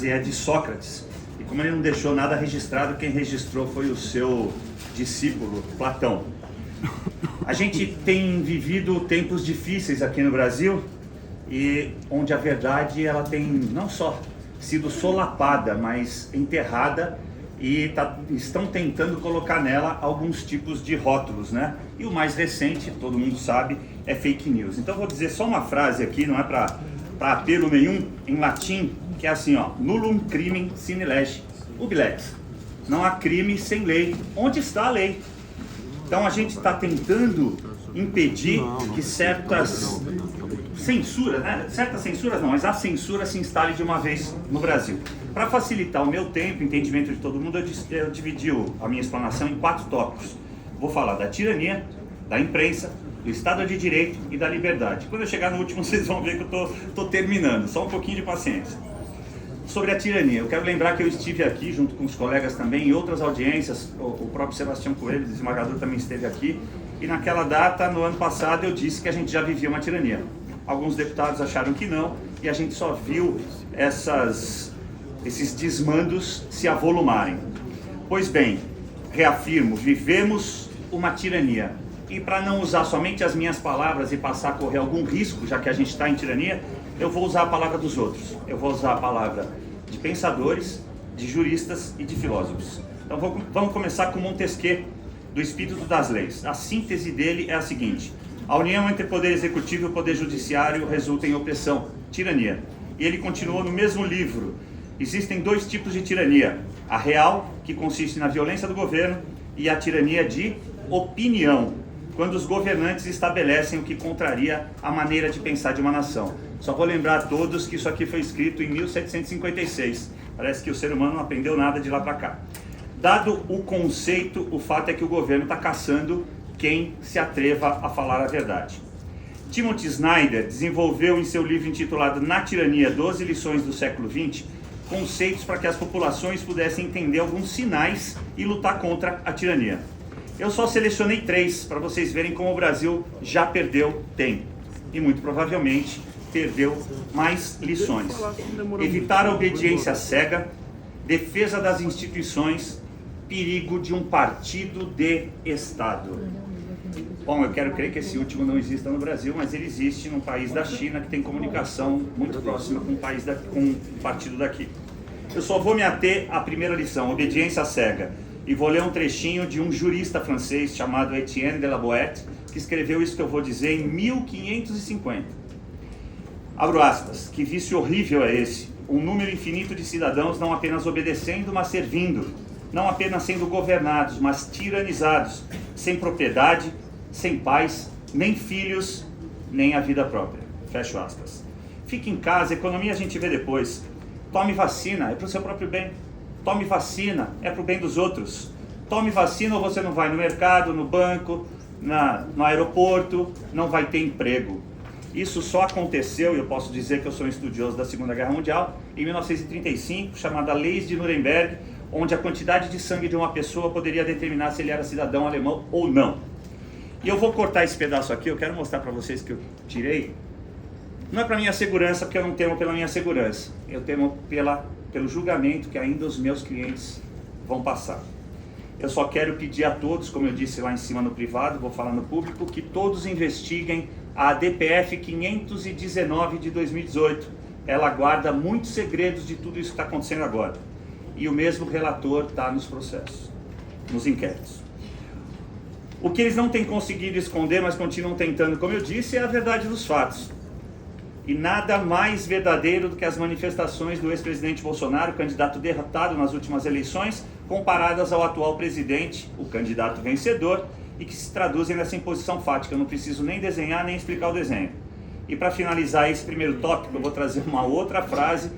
É de Sócrates, e como ele não deixou nada registrado, quem registrou foi o seu discípulo, Platão. A gente tem vivido tempos difíceis aqui no Brasil, e onde a verdade ela tem não só sido solapada, mas enterrada, e estão tentando colocar nela alguns tipos de rótulos, né? E o mais recente, todo mundo sabe, é fake news. Então vou dizer só uma frase aqui, não é para apelo nenhum, em latim, que é assim, ó: nullum crimen sine lege ubi lex. Não há crime sem lei. Onde está a lei? Então a gente está tentando impedir que certas censuras, né? Certas censuras não, mas a censura se instale de uma vez no Brasil. Para facilitar o meu tempo, entendimento de todo mundo, eu dividi a minha explanação em 4 tópicos. Vou falar da tirania, da imprensa, do Estado de Direito e da liberdade. Quando eu chegar no último, vocês vão ver que eu estou terminando. Só um pouquinho de paciência. Sobre a tirania, eu quero lembrar que eu estive aqui, junto com os colegas também, em outras audiências, o próprio Sebastião Coelho, desembargador, também esteve aqui, e naquela data, no ano passado, eu disse que a gente já vivia uma tirania. Alguns deputados acharam que não, e a gente só viu esses desmandos se avolumarem. Pois bem, reafirmo, vivemos uma tirania. E para não usar somente as minhas palavras e passar a correr algum risco, já que a gente está em tirania, eu vou usar a palavra dos outros. Eu vou usar a palavra de pensadores, de juristas e de filósofos. Então vamos começar com Montesquieu, do Espírito das Leis. A síntese dele é a seguinte: a união entre o poder executivo e o poder judiciário resulta em opressão, tirania. E ele continuou no mesmo livro: existem 2 tipos de tirania: a real, que consiste na violência do governo, e a tirania de opinião, quando os governantes estabelecem o que contraria a maneira de pensar de uma nação. Só vou lembrar a todos que isso aqui foi escrito em 1756. Parece que o ser humano não aprendeu nada de lá para cá. Dado o conceito, o fato é que o governo está caçando quem se atreva a falar a verdade. Timothy Snyder desenvolveu em seu livro intitulado Na Tirania, 12 lições do século XX, conceitos para que as populações pudessem entender alguns sinais e lutar contra a tirania. Eu só selecionei 3 para vocês verem como o Brasil já perdeu tempo e muito provavelmente perdeu mais lições. Evitar a obediência cega, defesa das instituições, perigo de um partido de Estado. Bom, eu quero crer que esse último não exista no Brasil, mas ele existe num país da China que tem comunicação muito próxima com um partido daqui. Eu só vou me ater à primeira lição, obediência cega, e vou ler um trechinho de um jurista francês chamado Etienne de la Boëtie, que escreveu isso que eu vou dizer em 1550. Abro aspas: que vício horrível é esse, um número infinito de cidadãos não apenas obedecendo, mas servindo, não apenas sendo governados, mas tiranizados, sem propriedade, sem paz, nem filhos, nem a vida própria. Fecho aspas. Fique em casa, economia a gente vê depois. Tome vacina, é para o seu próprio bem. Tome vacina, é para o bem dos outros. Tome vacina ou você não vai no mercado, no banco, no aeroporto, não vai ter emprego. Isso só aconteceu, e eu posso dizer que eu sou um estudioso da Segunda Guerra Mundial, em 1935, chamada Leis de Nuremberg, onde a quantidade de sangue de uma pessoa poderia determinar se ele era cidadão alemão ou não. E eu vou cortar esse pedaço aqui, eu quero mostrar para vocês que eu tirei. Não é para minha segurança, porque eu não temo pela minha segurança. Eu temo pelo julgamento que ainda os meus clientes vão passar. Eu só quero pedir a todos, como eu disse lá em cima no privado, vou falar no público, que todos investiguem a DPF 519 de 2018. Ela guarda muitos segredos de tudo isso que está acontecendo agora. E o mesmo relator está nos processos, nos inquéritos. O que eles não têm conseguido esconder, mas continuam tentando, como eu disse, é a verdade dos fatos. E nada mais verdadeiro do que as manifestações do ex-presidente Bolsonaro, candidato derrotado nas últimas eleições, comparadas ao atual presidente, o candidato vencedor, e que se traduzem nessa imposição fática. Eu não preciso nem desenhar, nem explicar o desenho. E para finalizar esse primeiro tópico, eu vou trazer uma outra frase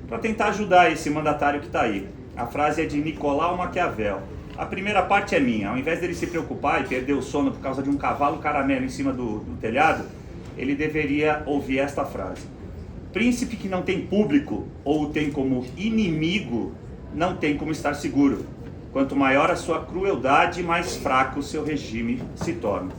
para tentar ajudar esse mandatário que está aí. A frase é de Nicolau Maquiavel. A primeira parte é minha. Ao invés dele se preocupar e perder o sono por causa de um cavalo caramelo em cima do telhado, ele deveria ouvir esta frase: príncipe que não tem público ou o tem como inimigo, não tem como estar seguro. Quanto maior a sua crueldade, mais fraco o seu regime se torna.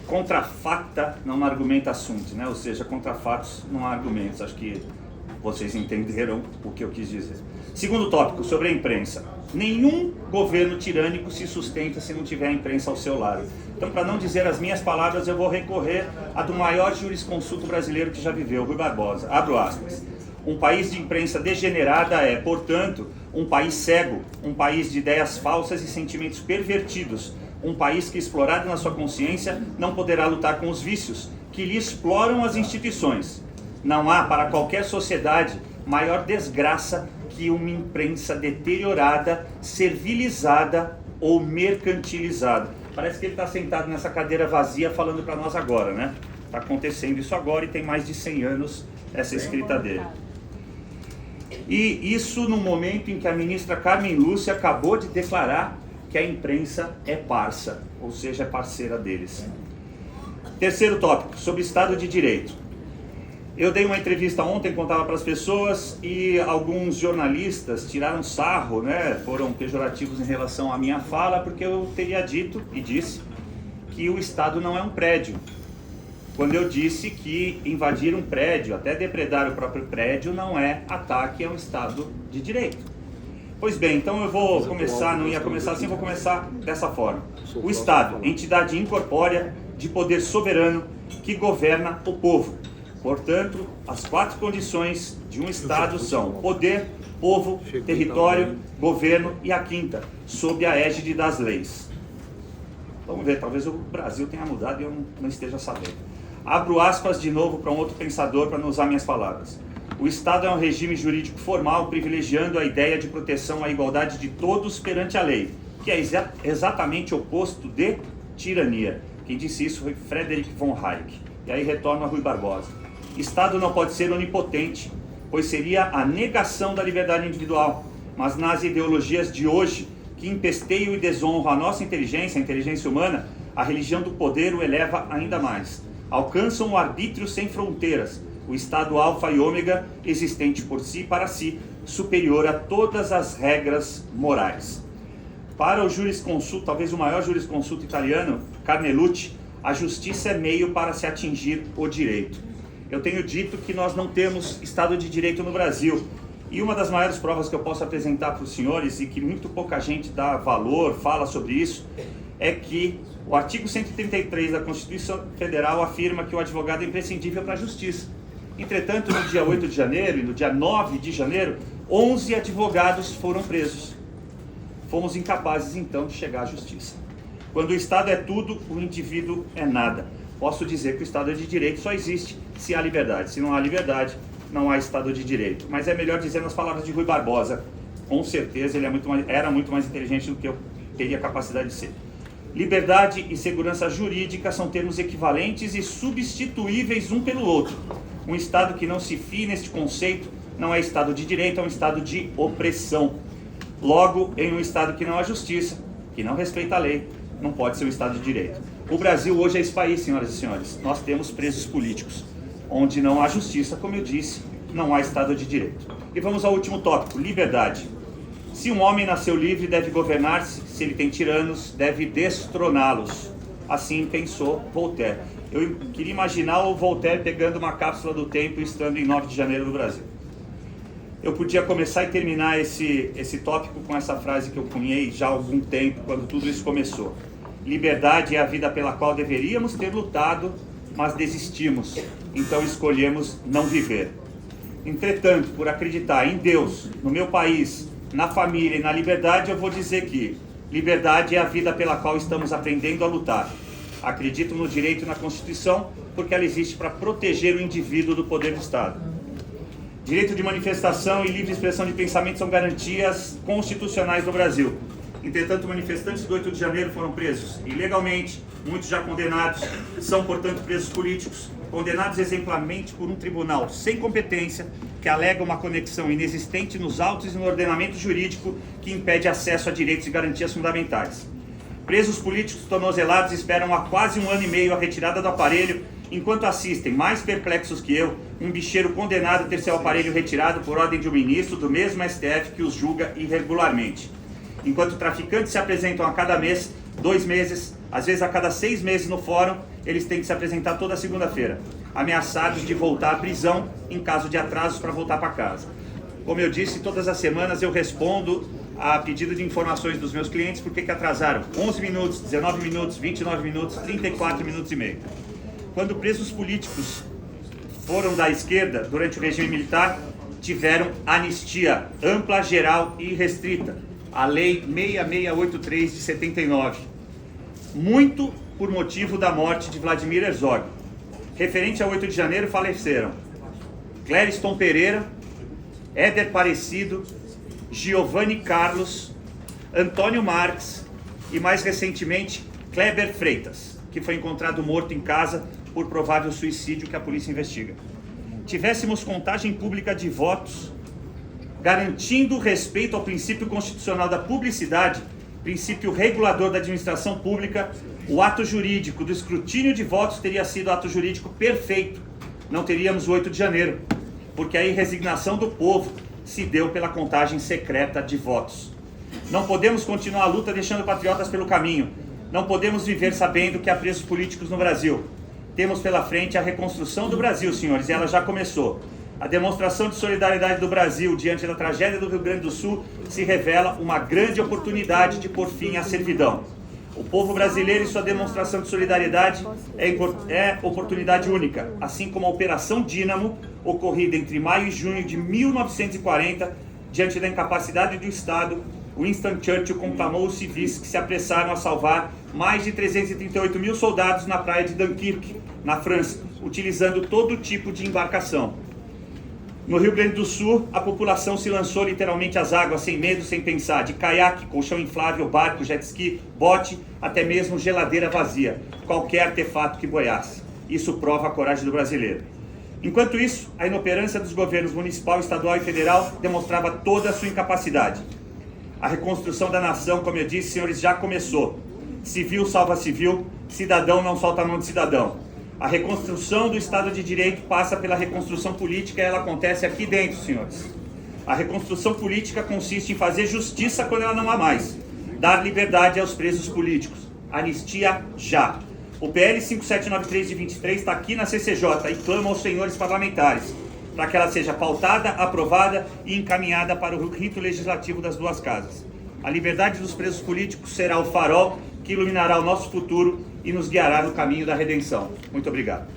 contra facta não argumenta sunt, né? Ou seja, contra fatos não há argumentos. Acho que vocês entenderam o que eu quis dizer. Segundo tópico, sobre a imprensa. Nenhum governo tirânico se sustenta se não tiver a imprensa ao seu lado. Então, para não dizer as minhas palavras, eu vou recorrer a do maior jurisconsulto brasileiro que já viveu, Rui Barbosa. Abro aspas. Um país de imprensa degenerada é, portanto, um país cego, um país de ideias falsas e sentimentos pervertidos, um país que, explorado na sua consciência, não poderá lutar com os vícios que lhe exploram as instituições. Não há, para qualquer sociedade, maior desgraça que uma imprensa deteriorada, servilizada ou mercantilizada. Parece que ele está sentado nessa cadeira vazia falando para nós agora, né? Está acontecendo isso agora e tem mais de 100 anos essa escrita dele. E isso no momento em que a ministra Carmen Lúcia acabou de declarar que a imprensa é parça, ou seja, é parceira deles. Terceiro tópico, sobre Estado de Direito. Eu dei uma entrevista ontem, contava para as pessoas, e alguns jornalistas tiraram sarro, né, foram pejorativos em relação à minha fala, porque eu teria dito e disse que o Estado não é um prédio. Quando eu disse que invadir um prédio, até depredar o próprio prédio, não é ataque a um Estado de Direito. Pois bem, então eu vou começar, não ia começar assim, vou começar dessa forma. O Estado, entidade incorpórea de poder soberano que governa o povo. Portanto, as 4 condições de um Estado são poder, povo, território, governo e a quinta, sob a égide das leis. Vamos ver, talvez o Brasil tenha mudado e eu não esteja sabendo. Abro aspas de novo para um outro pensador para não usar minhas palavras. O Estado é um regime jurídico formal privilegiando a ideia de proteção à igualdade de todos perante a lei, que é exatamente o oposto de tirania. Quem disse isso foi Frederick von Hayek. E aí retorno a Rui Barbosa. Estado não pode ser onipotente, pois seria a negação da liberdade individual. Mas nas ideologias de hoje, que empesteiam e desonram a nossa inteligência, a inteligência humana, a religião do poder o eleva ainda mais. Alcançam o arbítrio sem fronteiras, o estado alfa e ômega, existente por si e para si, superior a todas as regras morais. Para o jurisconsulto, talvez o maior jurisconsulto italiano, Carnelucci, a justiça é meio para se atingir o direito. Eu tenho dito que nós não temos Estado de Direito no Brasil. E uma das maiores provas que eu posso apresentar para os senhores, e que muito pouca gente dá valor, fala sobre isso, é que o artigo 133 da Constituição Federal afirma que o advogado é imprescindível para a justiça. Entretanto, no dia 8 de janeiro e no dia 9 de janeiro, 11 advogados foram presos. Fomos incapazes, então, de chegar à justiça. Quando o Estado é tudo, o indivíduo é nada. Posso dizer que o Estado de Direito só existe se há liberdade. Se não há liberdade, não há Estado de Direito. Mas é melhor dizer nas palavras de Rui Barbosa. Com certeza ele era muito mais inteligente do que eu teria capacidade de ser. Liberdade e segurança jurídica são termos equivalentes e substituíveis um pelo outro. Um Estado que não se fie neste conceito não é Estado de Direito, é um Estado de opressão. Logo, em um Estado que não há justiça, que não respeita a lei, não pode ser um Estado de Direito. O Brasil hoje é esse país, senhoras e senhores. Nós temos presos políticos. Onde não há justiça, como eu disse, não há Estado de Direito. E vamos ao último tópico, liberdade. Se um homem nasceu livre, deve governar-se. Se ele tem tiranos, deve destroná-los. Assim pensou Voltaire. Eu queria imaginar o Voltaire pegando uma cápsula do tempo e estando em 9 de janeiro no Brasil. Eu podia começar e terminar esse tópico com essa frase que eu cunhei já há algum tempo, quando tudo isso começou. Liberdade é a vida pela qual deveríamos ter lutado, mas desistimos, então escolhemos não viver. Entretanto, por acreditar em Deus, no meu país, na família e na liberdade, eu vou dizer que liberdade é a vida pela qual estamos aprendendo a lutar. Acredito no direito e na Constituição, porque ela existe para proteger o indivíduo do poder do Estado. Direito de manifestação e livre expressão de pensamento são garantias constitucionais do Brasil. Entretanto, manifestantes do 8 de janeiro foram presos ilegalmente, muitos já condenados, são, portanto, presos políticos, condenados exemplarmente por um tribunal sem competência, que alega uma conexão inexistente nos autos e no ordenamento jurídico que impede acesso a direitos e garantias fundamentais. Presos políticos tornozelados esperam há quase 1 ano e meio a retirada do aparelho, enquanto assistem, mais perplexos que eu, um bicheiro condenado a ter seu aparelho retirado por ordem de um ministro do mesmo STF que os julga irregularmente. Enquanto traficantes se apresentam a cada mês, 2 meses, às vezes a cada 6 meses no fórum, eles têm que se apresentar toda segunda-feira, ameaçados de voltar à prisão em caso de atrasos para voltar para casa. Como eu disse, todas as semanas eu respondo a pedido de informações dos meus clientes por que atrasaram 11 minutos, 19 minutos, 29 minutos, 34 minutos e meio. Quando presos políticos foram da esquerda durante o regime militar, tiveram anistia ampla, geral e restrita, a Lei 6683 de 79, muito por motivo da morte de Vladimir Herzog. Referente a 8 de janeiro, faleceram Clériston Pereira, Éder Parecido, Giovanni Carlos, Antônio Marques e, mais recentemente, Kleber Freitas, que foi encontrado morto em casa por provável suicídio que a polícia investiga. Tivéssemos contagem pública de votos, garantindo o respeito ao princípio constitucional da publicidade, princípio regulador da administração pública, o ato jurídico do escrutínio de votos teria sido ato jurídico perfeito. Não teríamos o 8 de janeiro, porque a resignação do povo se deu pela contagem secreta de votos. Não podemos continuar a luta deixando patriotas pelo caminho. Não podemos viver sabendo que há presos políticos no Brasil. Temos pela frente a reconstrução do Brasil, senhores, e ela já começou. A demonstração de solidariedade do Brasil diante da tragédia do Rio Grande do Sul se revela uma grande oportunidade de pôr fim à servidão. O povo brasileiro e sua demonstração de solidariedade é oportunidade única, assim como a Operação Dínamo, ocorrida entre maio e junho de 1940, diante da incapacidade do Estado, Winston Churchill conclamou os civis que se apressaram a salvar mais de 338 mil soldados na praia de Dunkirk, na França, utilizando todo tipo de embarcação. No Rio Grande do Sul, a população se lançou literalmente às águas, sem medo, sem pensar, de caiaque, colchão inflável, barco, jet ski, bote, até mesmo geladeira vazia, qualquer artefato que boiasse. Isso prova a coragem do brasileiro. Enquanto isso, a inoperância dos governos municipal, estadual e federal demonstrava toda a sua incapacidade. A reconstrução da nação, como eu disse, senhores, já começou. Civil salva civil, cidadão não solta a mão de cidadão. A reconstrução do Estado de Direito passa pela reconstrução política e ela acontece aqui dentro, senhores. A reconstrução política consiste em fazer justiça quando ela não há mais. Dar liberdade aos presos políticos. Anistia já. O PL 5793 de 23 está aqui na CCJ e clama aos senhores parlamentares para que ela seja pautada, aprovada e encaminhada para o rito legislativo das duas casas. A liberdade dos presos políticos será o farol que iluminará o nosso futuro e nos guiará no caminho da redenção. Muito obrigado.